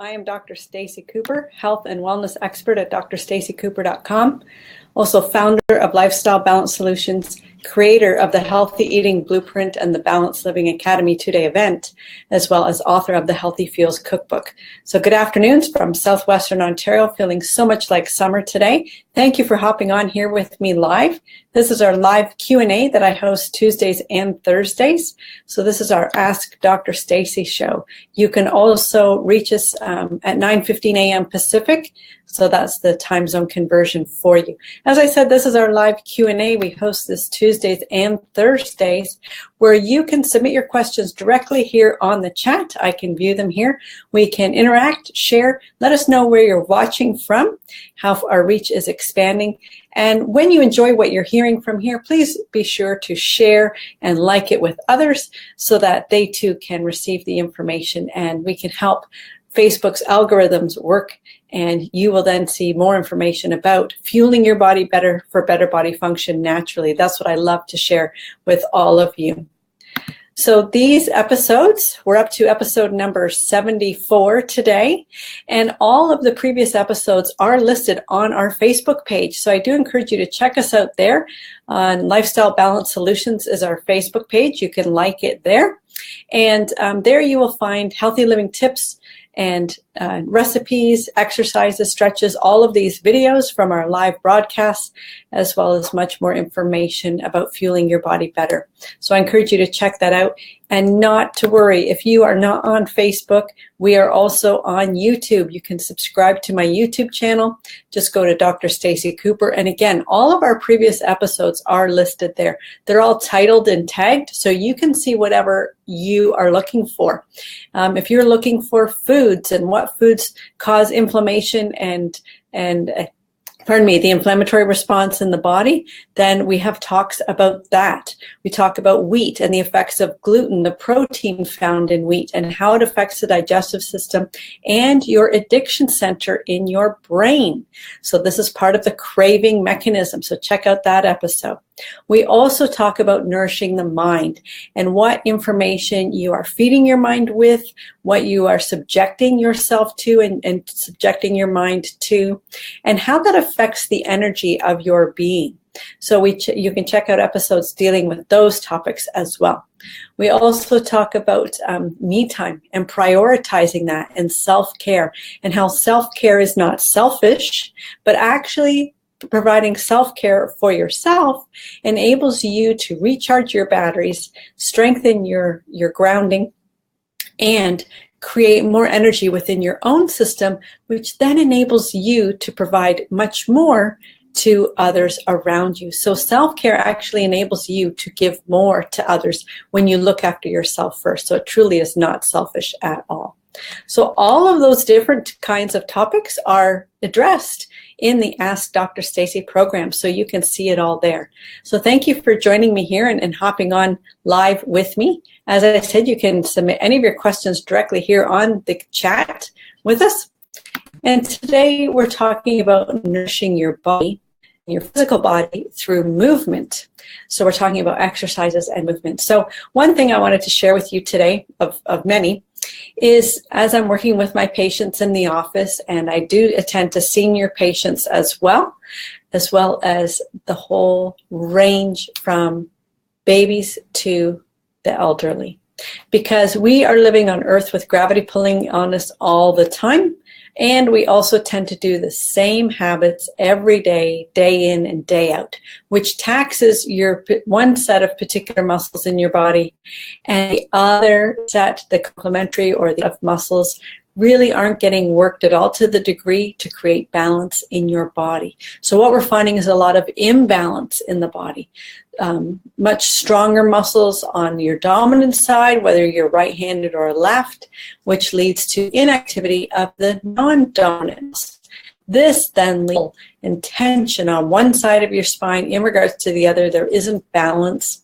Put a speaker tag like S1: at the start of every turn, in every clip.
S1: I am Dr. Stacey Cooper, health and wellness expert at drstaceycooper.com, also founder of Lifestyle Balance Solutions, creator of the Healthy Eating Blueprint and the Balanced Living Academy two-day event, as well as author of the Healthy Fuels Cookbook. So good afternoons from Southwestern Ontario, feeling so much like summer today. Thank you for hopping on here with me live. This is our live Q&A that I host Tuesdays and Thursdays. So this is our Ask Dr. Stacey show. You can also reach us at 9:15 a.m. Pacific. So that's the time zone conversion for you. As I said, this is our live Q&A. We host this Tuesdays and Thursdays where you can submit your questions directly here on the chat. I can view them here. We can interact, share, let us know where you're watching from, how our reach is expanding. And when you enjoy what you're hearing from here, please be sure to share and like it with others so that they too can receive the information and we can help Facebook's algorithms work, and you will then see more information about fueling your body better for better body function naturally. That's what I love to share with all of you. So these episodes, we're up to episode number 74 today, and all of the previous episodes are listed on our Facebook page. So I do encourage you to check us out there. Lifestyle Balance Solutions is our Facebook page. You can like it there. And there you will find healthy living tips and recipes, exercises, stretches, all of these videos from our live broadcasts, as well as much more information about fueling your body better. So I encourage you to check that out and not to worry. If you are not on Facebook, we are also on YouTube. You can subscribe to my YouTube channel. Just go to Dr. Stacey Cooper. And again, all of our previous episodes are listed there. They're all titled and tagged, so you can see whatever you are looking for. If you're looking for foods and what foods cause inflammation and the inflammatory response in the body, then we have talks about that. We talk about wheat and the effects of gluten, the protein found in wheat, and how it affects the digestive system and your addiction center in your brain. So this is part of the craving mechanism. So check out that episode. We also talk about nourishing the mind and what information you are feeding your mind with, what you are subjecting yourself to and subjecting your mind to, and how that affects the energy of your being. So you can check out episodes dealing with those topics as well. We also talk about me time and prioritizing that and self-care, and how self-care is not selfish, but actually providing self-care for yourself enables you to recharge your batteries, strengthen your grounding, and create more energy within your own system, which then enables you to provide much more to others around you. So self-care actually enables you to give more to others when you look after yourself first. So it truly is not selfish at all. So all of those different kinds of topics are addressed in the Ask Dr. Stacey program, so you can see it all there. So thank you for joining me here and hopping on live with me. As I said, you can submit any of your questions directly here on the chat with us. And today we're talking about nourishing your body, your physical body, through movement. So we're talking about exercises and movement. So one thing I wanted to share with you today, of many, is as I'm working with my patients in the office, and I do attend to senior patients as well as the whole range from babies to the elderly, because we are living on Earth with gravity pulling on us all the time. And we also tend to do the same habits every day, day in and day out, which taxes your one set of particular muscles in your body, and the other set, the complementary or the of muscles, really aren't getting worked at all to the degree to create balance in your body. So what we're finding is a lot of imbalance in the body. Much stronger muscles on your dominant side, whether you're right-handed or left, which leads to inactivity of the non-dominant. This then leads to tension on one side of your spine in regards to the other. There isn't balance.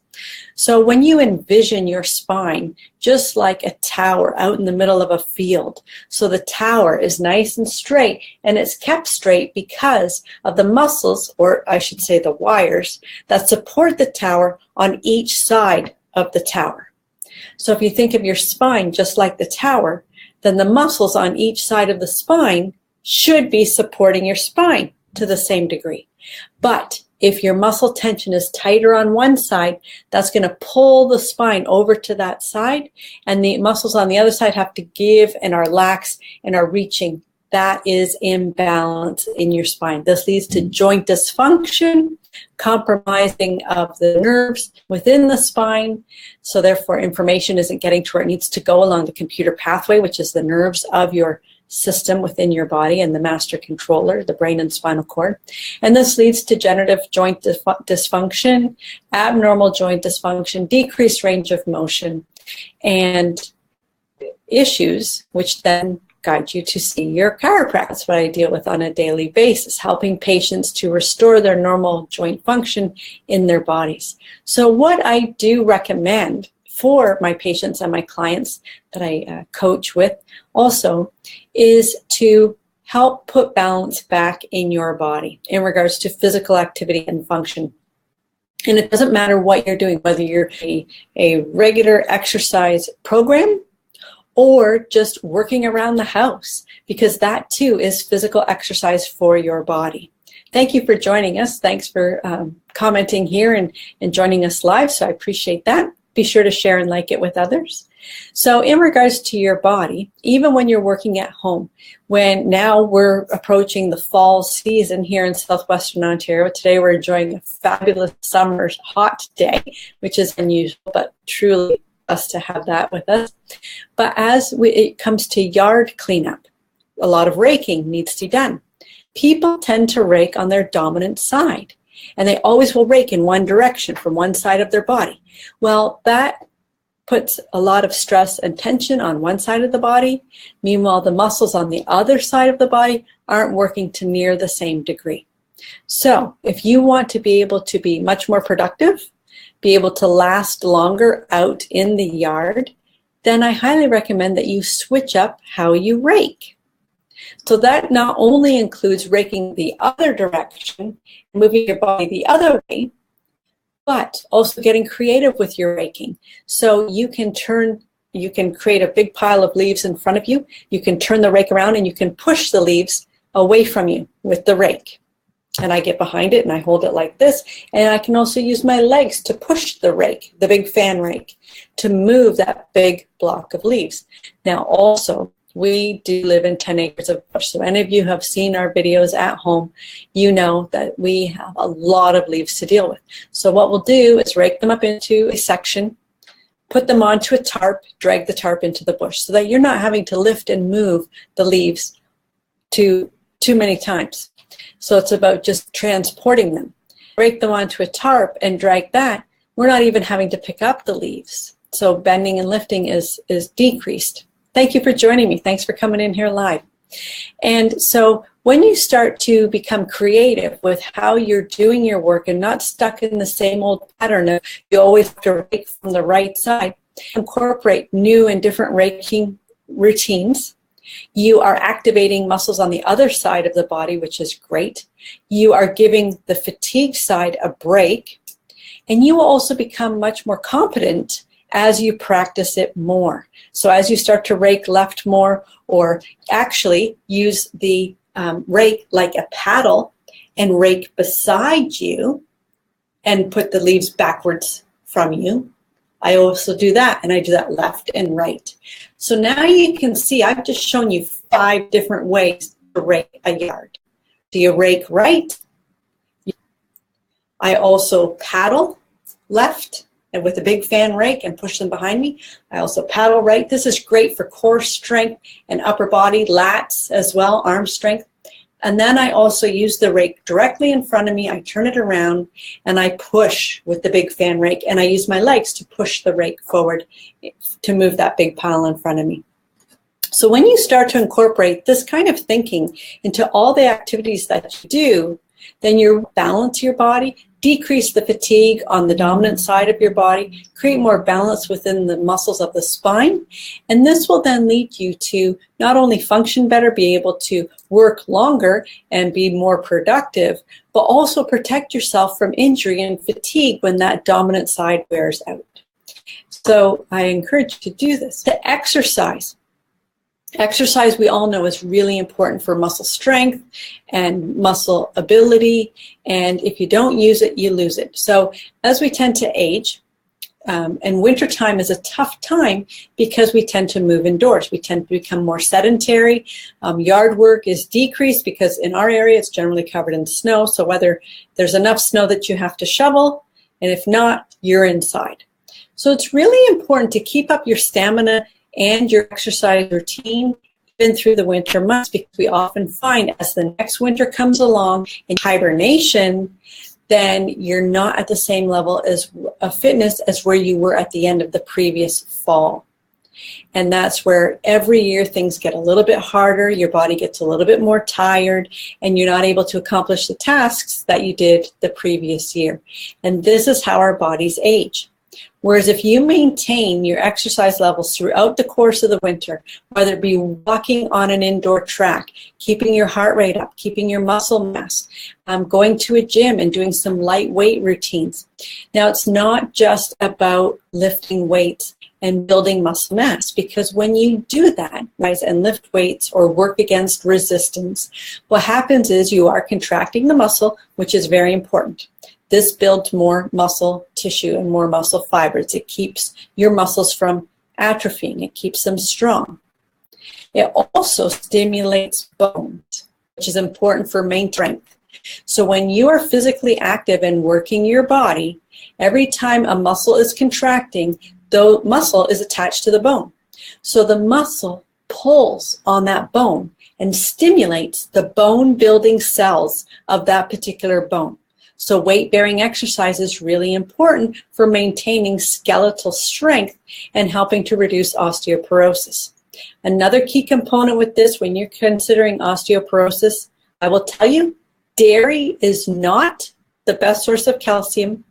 S1: So when you envision your spine just like a tower out in the middle of a field, so the tower is nice and straight, and it's kept straight because of the muscles, or I should say the wires, that support the tower on each side of the tower. So if you think of your spine just like the tower, then the muscles on each side of the spine should be supporting your spine to the same degree. But if your muscle tension is tighter on one side, that's going to pull the spine over to that side, and the muscles on the other side have to give and are lax and are reaching. That is imbalance in your spine. This leads to joint dysfunction, compromising of the nerves within the spine. So therefore, information isn't getting to where it needs to go along the computer pathway, which is the nerves of your system within your body and the master controller, the brain and spinal cord. And this leads to degenerative joint dysfunction, abnormal joint dysfunction, decreased range of motion, and issues which then guide you to see your chiropractor. That's what I deal with on a daily basis, helping patients to restore their normal joint function in their bodies. So what I do recommend for my patients and my clients that I coach with also is to help put balance back in your body in regards to physical activity and function. And it doesn't matter what you're doing, whether you're a regular exercise program or just working around the house, because that too is physical exercise for your body. Thank you for joining us. Thanks for commenting here and joining us live. So I appreciate that. Be sure to share and like it with others. So in regards to your body, even when you're working at home, when now we're approaching the fall season here in southwestern Ontario, today we're enjoying a fabulous summer hot day, which is unusual, but truly us to have that with us. But as it comes to yard cleanup, a lot of raking needs to be done. People tend to rake on their dominant side, and they always will rake in one direction from one side of their body. Well, that puts a lot of stress and tension on one side of the body. Meanwhile, the muscles on the other side of the body aren't working to near the same degree. So if you want to be able to be much more productive, be able to last longer out in the yard, then I highly recommend that you switch up how you rake. So that not only includes raking the other direction, moving your body the other way, but also getting creative with your raking. So you can create a big pile of leaves in front of you. You can turn the rake around and you can push the leaves away from you with the rake. And I get behind it and I hold it like this. And I can also use my legs to push the rake, the big fan rake, to move that big block of leaves. Now also, we do live in 10 acres of bush. So any of you have seen our videos at home, you know that we have a lot of leaves to deal with. So what we'll do is rake them up into a section, put them onto a tarp, drag the tarp into the bush so that you're not having to lift and move the leaves too many times. So it's about just transporting them. Rake them onto a tarp and drag that. We're not even having to pick up the leaves. So bending and lifting is decreased. Thank you for joining me. Thanks for coming in here live. And so when you start to become creative with how you're doing your work and not stuck in the same old pattern of you always have to rake from the right side, incorporate new and different raking routines. You are activating muscles on the other side of the body, which is great. You are giving the fatigue side a break, and you will also become much more competent as you practice it more. So as you start to rake left more, or actually use the rake like a paddle and rake beside you and put the leaves backwards from you, I also do that, and I do that left and right. So now you can see I've just shown you 5 different ways to rake a yard. Do you rake right? I also paddle left and with a big fan rake and push them behind me. I also paddle right. This is great for core strength and upper body, lats as well, arm strength. And then I also use the rake directly in front of me. I turn it around and I push with the big fan rake, and I use my legs to push the rake forward to move that big pile in front of me. So when you start to incorporate this kind of thinking into all the activities that you do, then you balance your body, decrease the fatigue on the dominant side of your body, create more balance within the muscles of the spine, and this will then lead you to not only function better, be able to work longer and be more productive, but also protect yourself from injury and fatigue when that dominant side wears out. So I encourage you to do this. To exercise. Exercise, we all know, is really important for muscle strength and muscle ability. And if you don't use it, you lose it. So as we tend to age, and wintertime is a tough time because we tend to move indoors. We tend to become more sedentary. Yard work is decreased because in our area it's generally covered in snow. So whether there's enough snow that you have to shovel, and if not, you're inside. So it's really important to keep up your stamina and your exercise routine even through the winter months, because we often find as the next winter comes along in hibernation, then you're not at the same level of fitness as where you were at the end of the previous fall. And that's where every year things get a little bit harder, your body gets a little bit more tired, and you're not able to accomplish the tasks that you did the previous year. And this is how our bodies age. Whereas if you maintain your exercise levels throughout the course of the winter, whether it be walking on an indoor track, keeping your heart rate up, keeping your muscle mass, going to a gym and doing some lightweight routines. Now, it's not just about lifting weights and building muscle mass, because when you do that, guys, and lift weights or work against resistance, what happens is you are contracting the muscle, which is very important. This builds more muscle tissue and more muscle fibers. It keeps your muscles from atrophying. It keeps them strong. It also stimulates bones, which is important for main strength. So when you are physically active and working your body, every time a muscle is contracting, the muscle is attached to the bone. So the muscle pulls on that bone and stimulates the bone-building cells of that particular bone. So weight-bearing exercise is really important for maintaining skeletal strength and helping to reduce osteoporosis. Another key component with this, when you're considering osteoporosis, I will tell you, dairy is not the best source of calcium,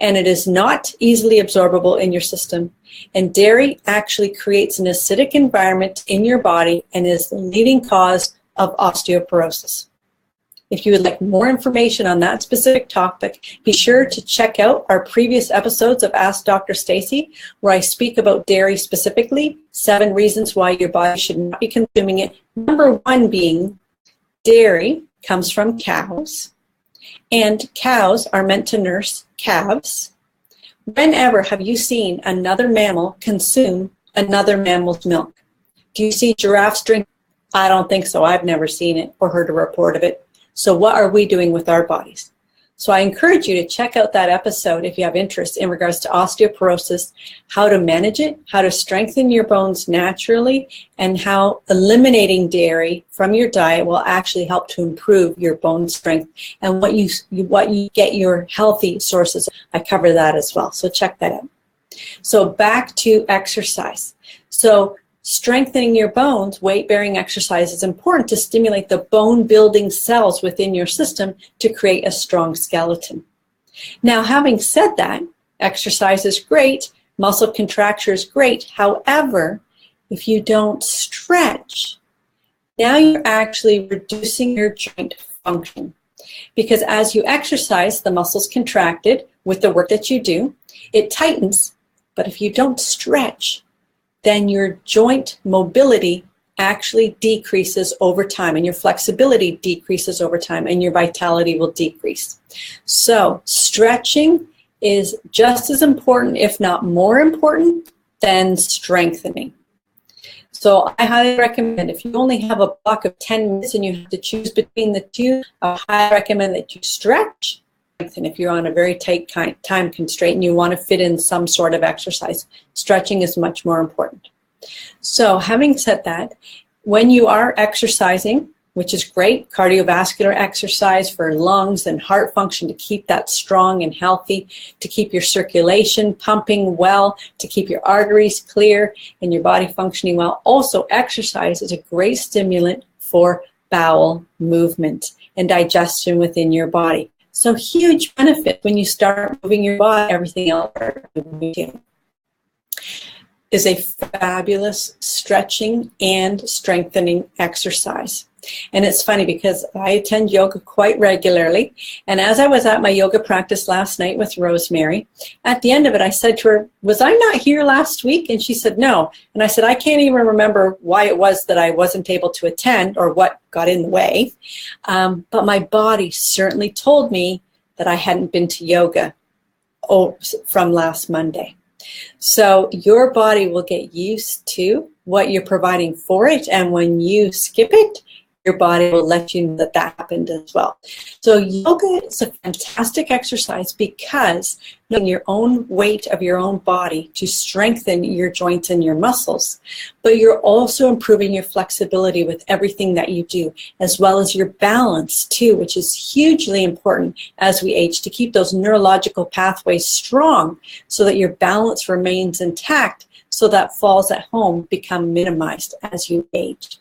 S1: and it is not easily absorbable in your system. And dairy actually creates an acidic environment in your body and is the leading cause of osteoporosis. If you would like more information on that specific topic, be sure to check out our previous episodes of Ask Dr. Stacey, where I speak about dairy specifically, 7 reasons why your body should not be consuming it. Number 1 being dairy comes from cows, and cows are meant to nurse calves. Whenever have you seen another mammal consume another mammal's milk? Do you see giraffes drink? I don't think so. I've never seen it or heard a report of it. So what are we doing with our bodies? So I encourage you to check out that episode if you have interest in regards to osteoporosis, how to manage it, how to strengthen your bones naturally, and how eliminating dairy from your diet will actually help to improve your bone strength and what you get your healthy sources. I cover that as well. So check that out. So back to exercise. So strengthening your bones, weight-bearing exercise is important to stimulate the bone-building cells within your system to create a strong skeleton. Now, having said that, exercise is great, muscle contracture is great. However, if you don't stretch, now you're actually reducing your joint function. Because as you exercise, the muscles contracted with the work that you do, it tightens. But if you don't stretch, then your joint mobility actually decreases over time, and your flexibility decreases over time, and your vitality will decrease. So stretching is just as important, if not more important, than strengthening. So I highly recommend, if you only have a block of 10 minutes and you have to choose between the two, I highly recommend that you stretch. And if you're on a very tight time constraint and you want to fit in some sort of exercise, stretching is much more important. So having said that, when you are exercising, which is great, cardiovascular exercise for lungs and heart function to keep that strong and healthy, to keep your circulation pumping well, to keep your arteries clear and your body functioning well. Also, exercise is a great stimulant for bowel movement and digestion within your body. So huge benefit when you start moving your body, everything else. is a fabulous stretching and strengthening exercise. And it's funny because I attend yoga quite regularly. And as I was at my yoga practice last night with Rosemary, at the end of it, I said to her, was I not here last week? And she said, no. And I said, I can't even remember why it was that I wasn't able to attend or what got in the way. But my body certainly told me that I hadn't been to yoga from last Monday. So your body will get used to what you're providing for it. And when you skip it, your body will let you know that that happened as well. So yoga is a fantastic exercise because knowing your own weight of your own body to strengthen your joints and your muscles, but you're also improving your flexibility with everything that you do, as well as your balance too, which is hugely important as we age, to keep those neurological pathways strong so that your balance remains intact, so that falls at home become minimized as you age.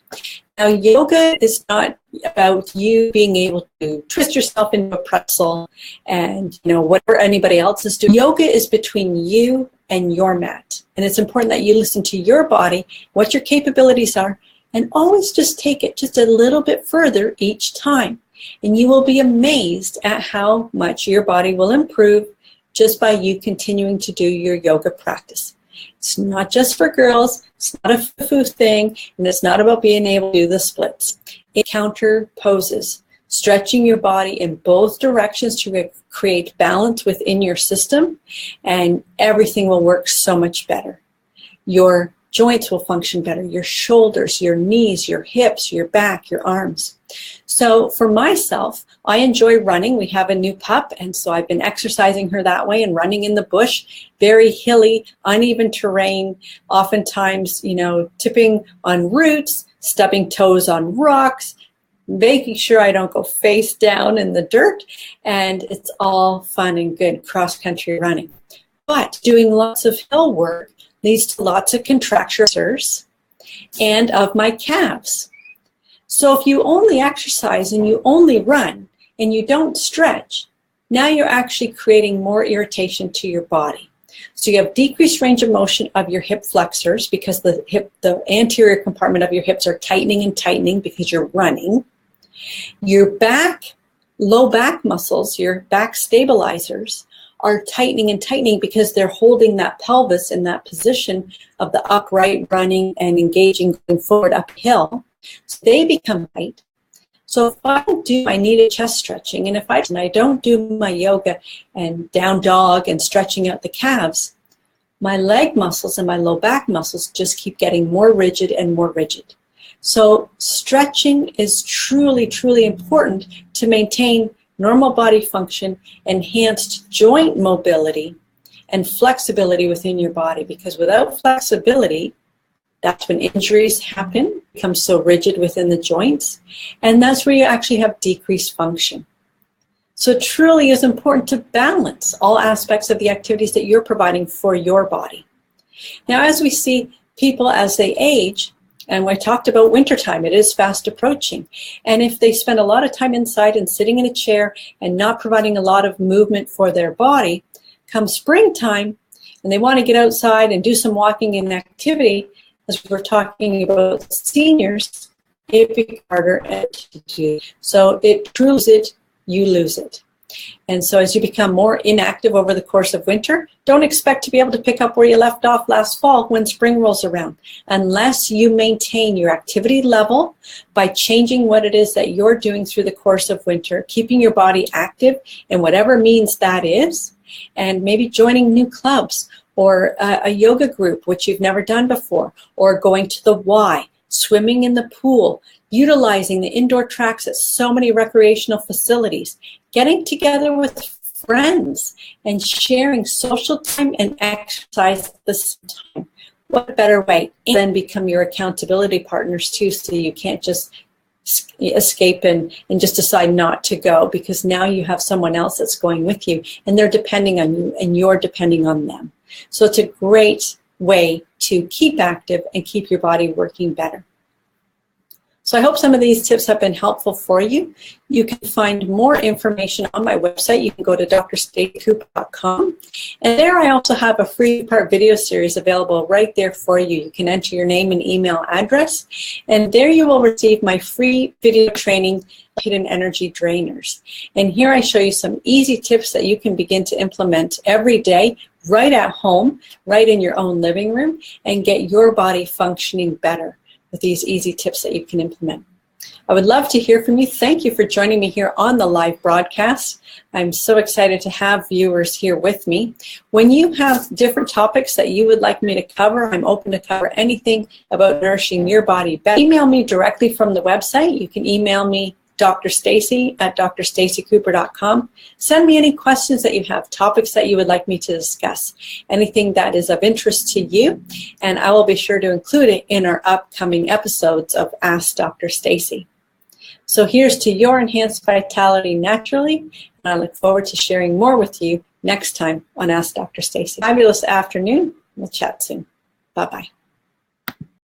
S1: Now, yoga is not about you being able to twist yourself into a pretzel and, whatever anybody else is doing. Yoga is between you and your mat. And it's important that you listen to your body, what your capabilities are, and always just take it just a little bit further each time. And you will be amazed at how much your body will improve just by you continuing to do your yoga practice. It's not just for girls, it's not a foo-foo thing, and it's not about being able to do the splits. It counter poses, stretching your body in both directions to create balance within your system, and everything will work so much better. Your joints will function better, your shoulders, your knees, your hips, your back, your arms. So for myself, I enjoy running. We have a new pup, and so I've been exercising her that way and running in the bush, very hilly, uneven terrain, oftentimes, tipping on roots, stubbing toes on rocks, making sure I don't go face down in the dirt, and it's all fun and good cross-country running. But doing lots of hill work leads to lots of contractures and of my calves. So if you only exercise and you only run and you don't stretch, now you're actually creating more irritation to your body. So you have decreased range of motion of your hip flexors because the anterior compartment of your hips are tightening and tightening because you're running. Your back, low back muscles, your back stabilizers, are tightening and tightening because they're holding that pelvis in that position of the upright running and engaging going forward uphill. So they become tight. So if I don't do my needed chest stretching, and if I don't do my yoga and down dog and stretching out the calves, my leg muscles and my low back muscles just keep getting more rigid and more rigid. So stretching is truly, truly important to maintain normal body function, enhanced joint mobility, and flexibility within your body. Because without flexibility, that's when injuries happen, become so rigid within the joints, and that's where you actually have decreased function. So it truly is important to balance all aspects of the activities that you're providing for your body. Now, as we see people as they age, and we talked about wintertime, it is fast approaching. And if they spend a lot of time inside and sitting in a chair and not providing a lot of movement for their body, come springtime, and they want to get outside and do some walking and activity, as we're talking about seniors, it becomes harder to do. So it proves it, you lose it. And so as you become more inactive over the course of winter, don't expect to be able to pick up where you left off last fall when spring rolls around, unless you maintain your activity level by changing what it is that you're doing through the course of winter, keeping your body active in whatever means that is, and maybe joining new clubs or a yoga group, which you've never done before, or going to the Y, swimming in the pool, utilizing the indoor tracks at so many recreational facilities, getting together with friends and sharing social time and exercise at the same time. What better way? And then become your accountability partners too, so you can't just escape and just decide not to go, because now you have someone else that's going with you and they're depending on you and you're depending on them. So it's a great way to keep active and keep your body working better. So I hope some of these tips have been helpful for you. You can find more information on my website. You can go to drstaceycooper.com. And there I also have a free part video series available right there for you. You can enter your name and email address. And there you will receive my free video training, Hidden Energy Drainers. And here I show you some easy tips that you can begin to implement every day, right at home, right in your own living room, and get your body functioning better with these easy tips that you can implement. I would love to hear from you. Thank you for joining me here on the live broadcast. I'm so excited to have viewers here with me. When you have different topics that you would like me to cover, I'm open to cover anything about nourishing your body better. Email me directly from the website. You can email me Dr. Stacey at drstaceycooper.com. Send me any questions that you have, topics that you would like me to discuss, anything that is of interest to you, and I will be sure to include it in our upcoming episodes of Ask Dr. Stacey. So here's to your enhanced vitality naturally, and I look forward to sharing more with you next time on Ask Dr. Stacey. Fabulous afternoon. We'll chat soon. Bye-bye.